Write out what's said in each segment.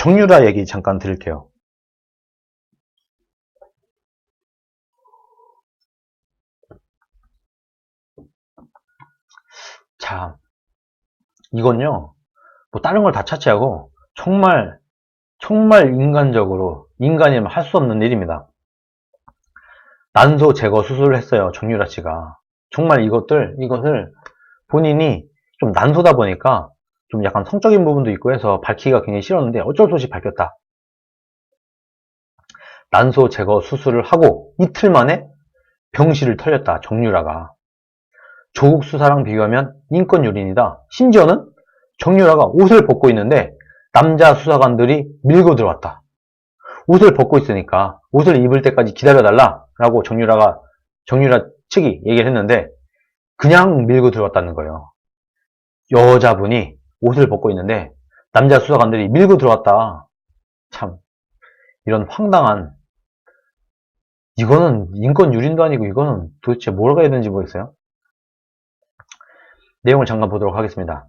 정유라 얘기 잠깐 드릴게요. 자, 이건요, 뭐 다른 걸 다 차치하고 정말 인간적으로 인간이면 할 수 없는 일입니다. 난소 제거 수술을 했어요, 정유라 씨가. 정말 이것을 본인이 좀 난소다 보니까 좀 약간 성적인 부분도 있고 해서 밝히기가 굉장히 싫었는데 어쩔 수 없이 밝혔다. 난소 제거 수술을 하고 이틀 만에 병실을 털렸다, 정유라가. 조국 수사랑 비교하면 인권유린이다. 심지어는 정유라가 옷을 벗고 있는데 남자 수사관들이 밀고 들어왔다. 옷을 벗고 있으니까 옷을 입을 때까지 기다려달라 라고 정유라 측이 얘기를 했는데 그냥 밀고 들어왔다는 거예요. 여자분이 옷을 벗고 있는데 남자 수사관들이 밀고 들어왔다. 참, 이런 황당한, 이거는 인권유린도 아니고 이거는 도대체 뭐라고 해야 되는지 모르겠어요. 내용을 잠깐 보도록 하겠습니다.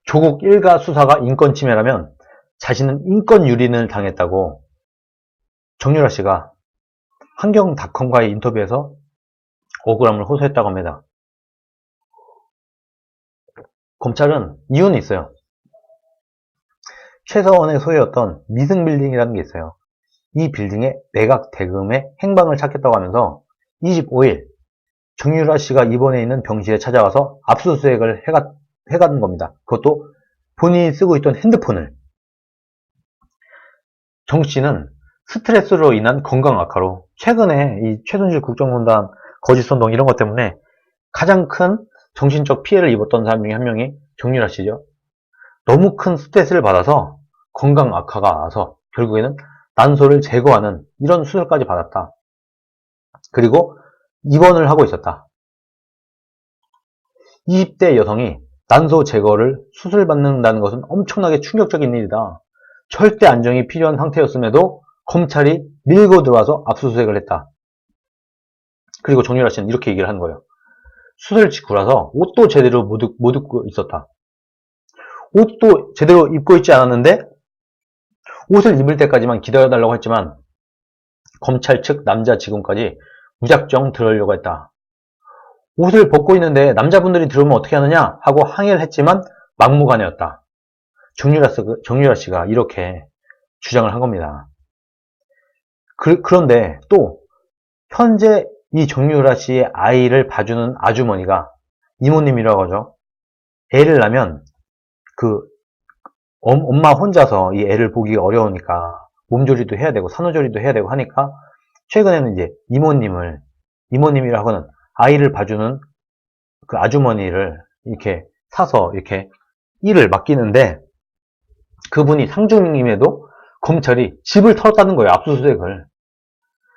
조국 일가 수사가 인권 침해라면 자신은 인권 유린을 당했다고 정유라 씨가 환경닷컴과의 인터뷰에서 억울함을 호소했다고 합니다. 검찰은 이유는 있어요. 최서원의 소유였던 미승빌딩이라는 게 있어요. 이 빌딩의 매각 대금의 행방을 찾겠다고 하면서 25일 정유라 씨가 입원해 있는 병실에 찾아와서 압수수색을 해가는 겁니다. 그것도 본인이 쓰고 있던 핸드폰을. 정 씨는 스트레스로 인한 건강 악화로 최근에 이 최순실 국정농단 거짓선동 이런 것 때문에 가장 큰 정신적 피해를 입었던 사람 중에 한 명이 정유라 씨죠. 너무 큰 스트레스를 받아서 건강 악화가 와서 결국에는 난소를 제거하는 이런 수술까지 받았다. 그리고 입원을 하고 있었다. 20대 여성이 난소 제거를 수술받는다는 것은 엄청나게 충격적인 일이다. 절대 안정이 필요한 상태였음에도 검찰이 밀고 들어와서 압수수색을 했다. 그리고 정유라 씨는 이렇게 얘기를 하는 거예요. 수술 직후라서 옷도 제대로 못 입고 있었다. 옷도 제대로 입고 있지 않았는데 옷을 입을 때까지만 기다려달라고 했지만 검찰 측 남자 직원까지 무작정 들어오려고 했다. 옷을 벗고 있는데 남자분들이 들어오면 어떻게 하느냐 하고 항의를 했지만 막무가내였다. 정유라 씨가 이렇게 주장을 한 겁니다. 그런데 또 현재 이 정유라 씨의 아이를 봐주는 아주머니가 이모님이라고 하죠. 애를 낳으면 그 엄마 혼자서 이 애를 보기가 어려우니까 몸조리도 해야 되고 산후조리도 해야 되고 하니까 최근에는 이제 이모님이라고 하는 아이를 봐주는 그 아주머니를 이렇게 사서 이렇게 일을 맡기는데 그분이 상중임에도 검찰이 집을 털었다는 거예요. 압수수색을.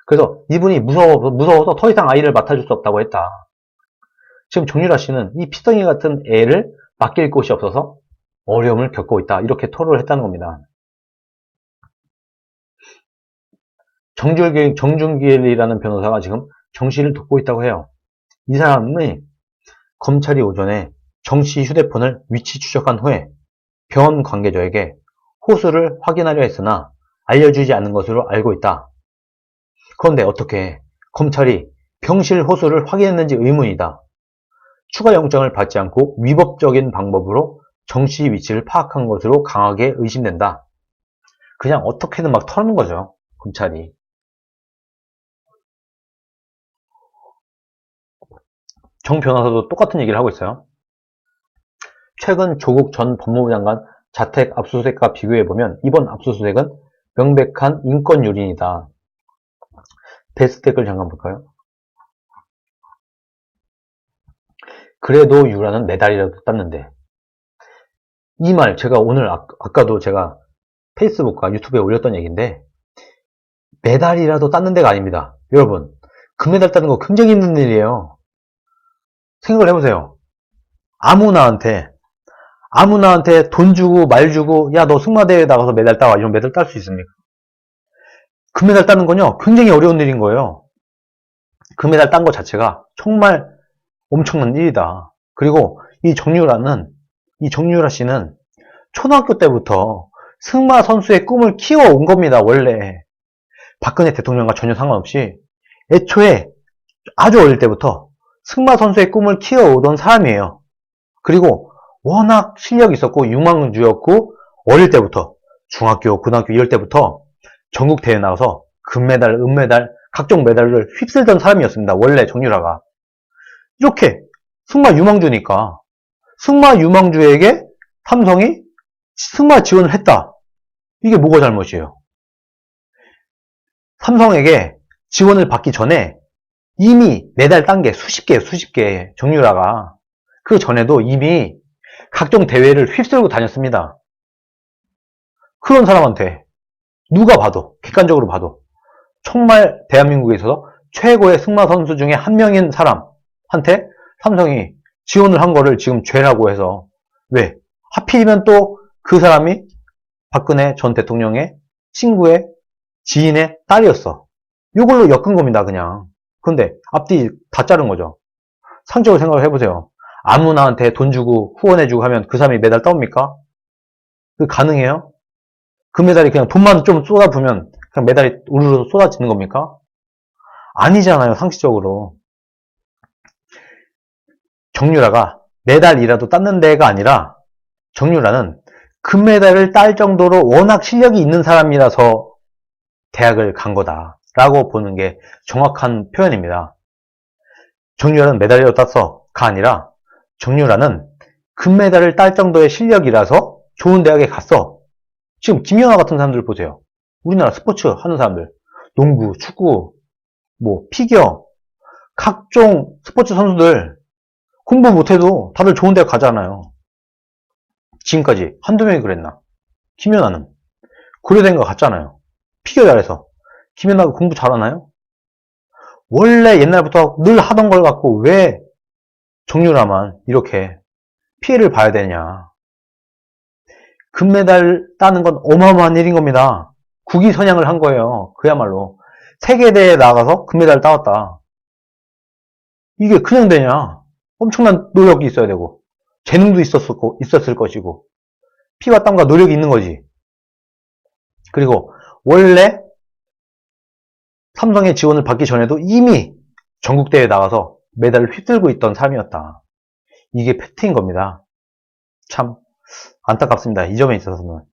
그래서 이분이 무서워서 더 이상 아이를 맡아줄 수 없다고 했다. 지금 정유라 씨는 이 피덩이 같은 애를 맡길 곳이 없어서 어려움을 겪고 있다. 이렇게 토로를 했다는 겁니다. 정준길이라는 변호사가 지금 정 씨를 돕고 있다고 해요. 이 사람이 검찰이 오전에 정 씨 휴대폰을 위치 추적한 후에 병원 관계자에게 호수를 확인하려 했으나 알려주지 않은 것으로 알고 있다. 그런데 어떻게 검찰이 병실 호수를 확인했는지 의문이다. 추가 영장을 받지 않고 위법적인 방법으로 정 씨 위치를 파악한 것으로 강하게 의심된다. 그냥 어떻게든 막 털는 거죠. 검찰이. 정 변호사도 똑같은 얘기를 하고 있어요. 최근 조국 전 법무부 장관 자택 압수수색과 비교해보면 이번 압수수색은 명백한 인권유린이다. 베스트 댓글 잠깐 볼까요? 그래도 유라는 메달이라도 땄는데. 이 말 제가 오늘 아까도 제가 페이스북과 유튜브에 올렸던 얘기인데 메달이라도 땄는 데가 아닙니다. 여러분 금메달 따는 거 굉장히 힘든 일이에요. 생각을 해보세요. 아무나한테 돈 주고 말 주고 야 너 승마대회에 나가서 메달 따와 이런 메달 딸 수 있습니까? 금메달 따는 건요 굉장히 어려운 일인 거예요. 금메달 딴 거 자체가 정말 엄청난 일이다. 그리고 이 정유라 씨는 초등학교 때부터 승마 선수의 꿈을 키워온 겁니다. 원래 박근혜 대통령과 전혀 상관없이 애초에 아주 어릴 때부터 승마 선수의 꿈을 키워오던 사람이에요. 그리고 워낙 실력이 있었고 유망주였고 어릴 때부터 중학교, 고등학교 이럴 때부터 전국 대회 나가서 금메달, 은메달, 각종 메달을 휩쓸던 사람이었습니다. 원래 정유라가. 이렇게 승마 유망주니까 승마 유망주에게 삼성이 승마 지원을 했다. 이게 뭐가 잘못이에요? 삼성에게 지원을 받기 전에 이미 메달 딴 게 수십 개 정유라가 그 전에도 이미 각종 대회를 휩쓸고 다녔습니다. 그런 사람한테 누가 봐도 객관적으로 봐도 정말 대한민국에 있어서 최고의 승마 선수 중에 한 명인 사람한테 삼성이 지원을 한 거를 지금 죄라고 해서 왜? 하필이면 또 그 사람이 박근혜 전 대통령의 친구의 지인의 딸이었어. 이걸로 엮은 겁니다, 그냥. 근데 앞뒤 다 자른 거죠. 상식적으로 생각을 해보세요. 아무나한테 돈 주고 후원해주고 하면 그 사람이 메달 따옵니까? 그게 가능해요? 그 메달이 그냥 돈만 좀 쏟아부으면 그냥 메달이 우르르 쏟아지는 겁니까? 아니잖아요, 상식적으로. 정유라가 메달이라도 땄는 데가 아니라 정유라는 금메달을 딸 정도로 워낙 실력이 있는 사람이라서 대학을 간 거다라고 보는 게 정확한 표현입니다. 정유라는 메달이라도 땄어가 아니라 정유라는 금메달을 딸 정도의 실력이라서 좋은 대학에 갔어. 지금 김연아 같은 사람들 보세요. 우리나라 스포츠 하는 사람들, 농구, 축구, 뭐 피겨, 각종 스포츠 선수들 공부 못해도 다들 좋은 대학 가잖아요. 지금까지 한두 명이 그랬나? 김연아는 고려대인가 갔잖아요. 피겨 잘해서. 김연아가 공부 잘하나요? 원래 옛날부터 늘 하던 걸 갖고 왜 정유라만 이렇게 피해를 봐야 되냐? 금메달 따는 건 어마어마한 일인 겁니다. 국위선양을 한 거예요. 그야말로 세계대회에 나가서 금메달을 따왔다. 이게 그냥 되냐? 엄청난 노력이 있어야 되고 재능도 있었을 것이고 피와 땀과 노력이 있는 거지. 그리고 원래 삼성의 지원을 받기 전에도 이미 전국대회에 나가서 메달을 휩쓸고 있던 사람이었다. 이게 팩트인 겁니다. 참 안타깝습니다. 이 점에 있어서는.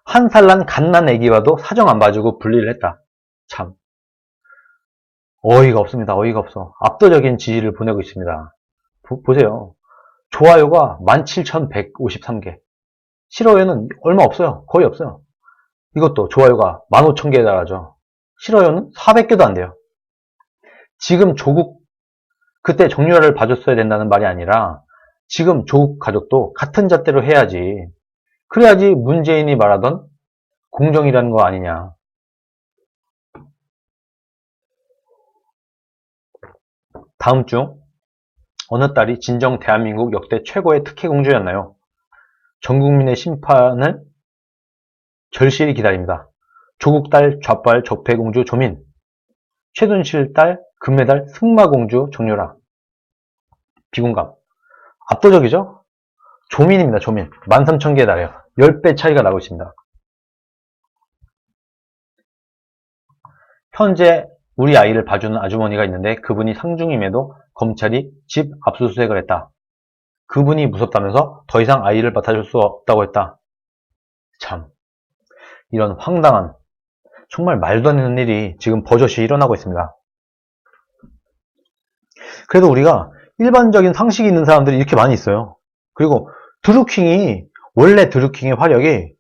한 살 난 갓난 애기와도 사정 안 봐주고 분리를 했다. 참 어이가 없습니다. 어이가 없어. 압도적인 지지를 보내고 있습니다. 보세요. 좋아요가 17,153개. 싫어요는 얼마 없어요. 거의 없어요. 이것도 좋아요가 15,000개에 달하죠. 싫어요는 400개도 안 돼요. 지금 조국, 그때 정유라를 봐줬어야 된다는 말이 아니라 지금 조국 가족도 같은 잣대로 해야지. 그래야지 문재인이 말하던 공정이라는 거 아니냐. 다음 중 어느 딸이 진정 대한민국 역대 최고의 특혜공주였나요? 전 국민의 심판을 절실히 기다립니다. 조국 딸 좌빨 적폐공주 조민, 최순실 딸 금메달 승마공주 정유라. 비공감. 압도적이죠? 조민입니다. 조민. 13,000개에 달해요. 10배 차이가 나고 있습니다. 현재 우리 아이를 봐주는 아주머니가 있는데 그분이 상중임에도 검찰이 집 압수수색을 했다. 그분이 무섭다면서 더 이상 아이를 맡아줄 수 없다고 했다. 참, 이런 황당한, 정말 말도 안 되는 일이 지금 버젓이 일어나고 있습니다. 그래도 우리가 일반적인 상식이 있는 사람들이 이렇게 많이 있어요. 그리고 드루킹이, 원래 드루킹의 화력이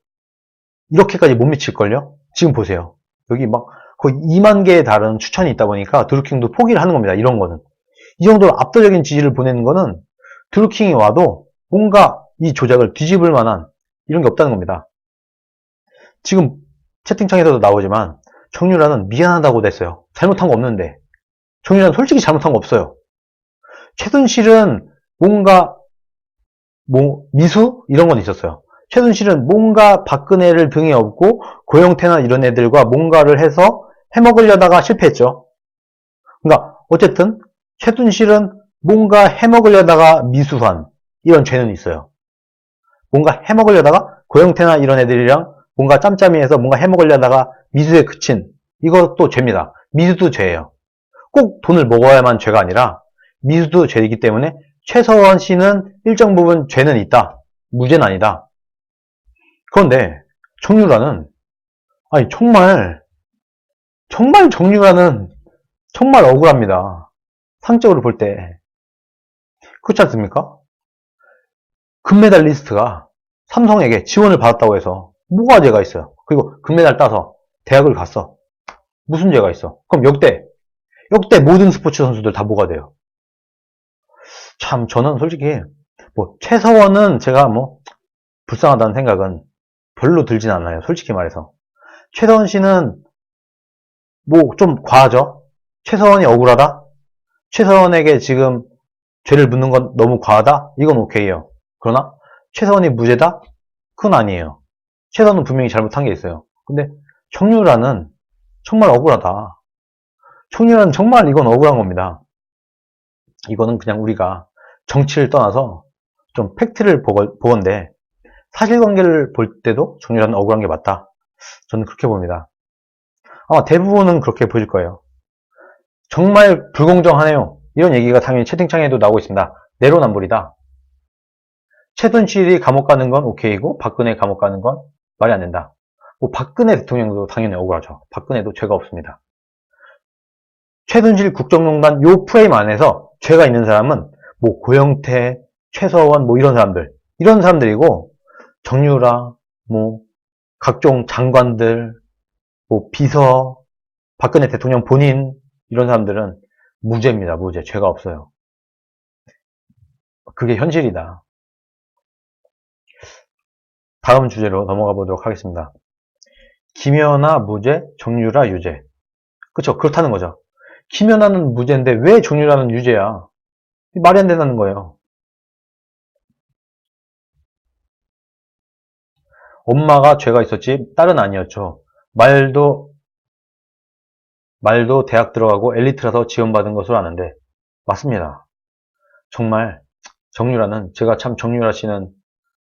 이렇게까지 못 미칠걸요? 지금 보세요. 여기 막 거의 2만 개에 달하는 추천이 있다 보니까 드루킹도 포기를 하는 겁니다. 이런 거는. 이 정도로 압도적인 지지를 보내는 거는 드루킹이 와도 뭔가 이 조작을 뒤집을 만한 이런 게 없다는 겁니다. 지금 채팅창에서도 나오지만 정유라는 미안하다고 됐어요. 잘못한 거 없는데. 정유라는 솔직히 잘못한 거 없어요. 최순실은 뭔가 미수? 이런 건 있었어요. 최순실은 뭔가 박근혜를 등에 업고 고영태나 이런 애들과 뭔가를 해서 해먹으려다가 실패했죠. 그러니까 어쨌든 최순실은 뭔가 해먹으려다가 미수한, 이런 죄는 있어요. 뭔가 해먹으려다가 고영태나 이런 애들이랑 뭔가 짬짬이해서 뭔가 해먹으려다가 미수에 그친 이것도 죄입니다. 미수도 죄예요. 꼭 돈을 먹어야만 죄가 아니라 미수도 죄이기 때문에 최서원 씨는 일정 부분 죄는 있다. 무죄는 아니다. 그런데 정유라는 아니 정말 정유라는 정말 억울합니다. 상적으로 볼 때 그렇지 않습니까? 금메달리스트가 삼성에게 지원을 받았다고 해서 뭐가 죄가 있어요? 그리고 금메달 따서 대학을 갔어. 무슨 죄가 있어? 그럼 역대 모든 스포츠 선수들 다 뭐가 돼요? 참 저는 솔직히 뭐 최서원은 제가 뭐 불쌍하다는 생각은 별로 들진 않아요. 솔직히 말해서. 최서원 씨는 뭐 좀 과하죠? 최서원이 억울하다? 최서원에게 지금 죄를 묻는 건 너무 과하다? 이건 오케이요. 그러나 최서원이 무죄다? 그건 아니에요. 최서원은 분명히 잘못한 게 있어요. 근데 정유라는 정말 억울하다. 정유라는 정말 이건 억울한 겁니다. 이거는 그냥 우리가 정치를 떠나서 좀 팩트를 보건데 사실관계를 볼 때도 정유라는 억울한 게 맞다. 저는 그렇게 봅니다. 아마 대부분은 그렇게 보실 거예요. 정말 불공정하네요. 이런 얘기가 당연히 채팅창에도 나오고 있습니다. 내로남불이다. 최순실이 감옥 가는 건 오케이고 박근혜 감옥 가는 건 말이 안 된다. 뭐 박근혜 대통령도 당연히 억울하죠. 박근혜도 죄가 없습니다. 최순실 국정농단 요 프레임 안에서 죄가 있는 사람은 뭐 고영태, 최서원 뭐 이런 사람들이고 정유라, 뭐 각종 장관들, 뭐 비서, 박근혜 대통령 본인 이런 사람들은 무죄입니다. 무죄. 죄가 없어요. 그게 현실이다. 다음 주제로 넘어가 보도록 하겠습니다. 김연아 무죄, 정유라 유죄. 그쵸? 그렇다는 거죠. 김연아는 무죄인데 왜 정유라는 유죄야? 말이 안 된다는 거예요. 엄마가 죄가 있었지 딸은 아니었죠. 말도 대학 들어가고 엘리트라서 지원받은 것으로 아는데 맞습니다. 정말 정유라는 제가 참 정유라 씨는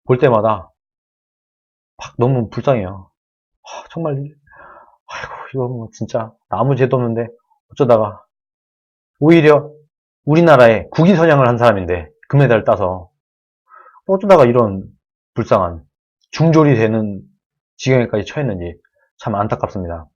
볼 때마다 막 너무 불쌍해요. 정말 아이고 이거 뭐 진짜 아무 죄도 없는데 어쩌다가 오히려 우리나라에 국위선양을 한 사람인데 금메달을 따서 어쩌다가 이런 불쌍한 중졸이 되는 지경에까지 처했는지 참 안타깝습니다.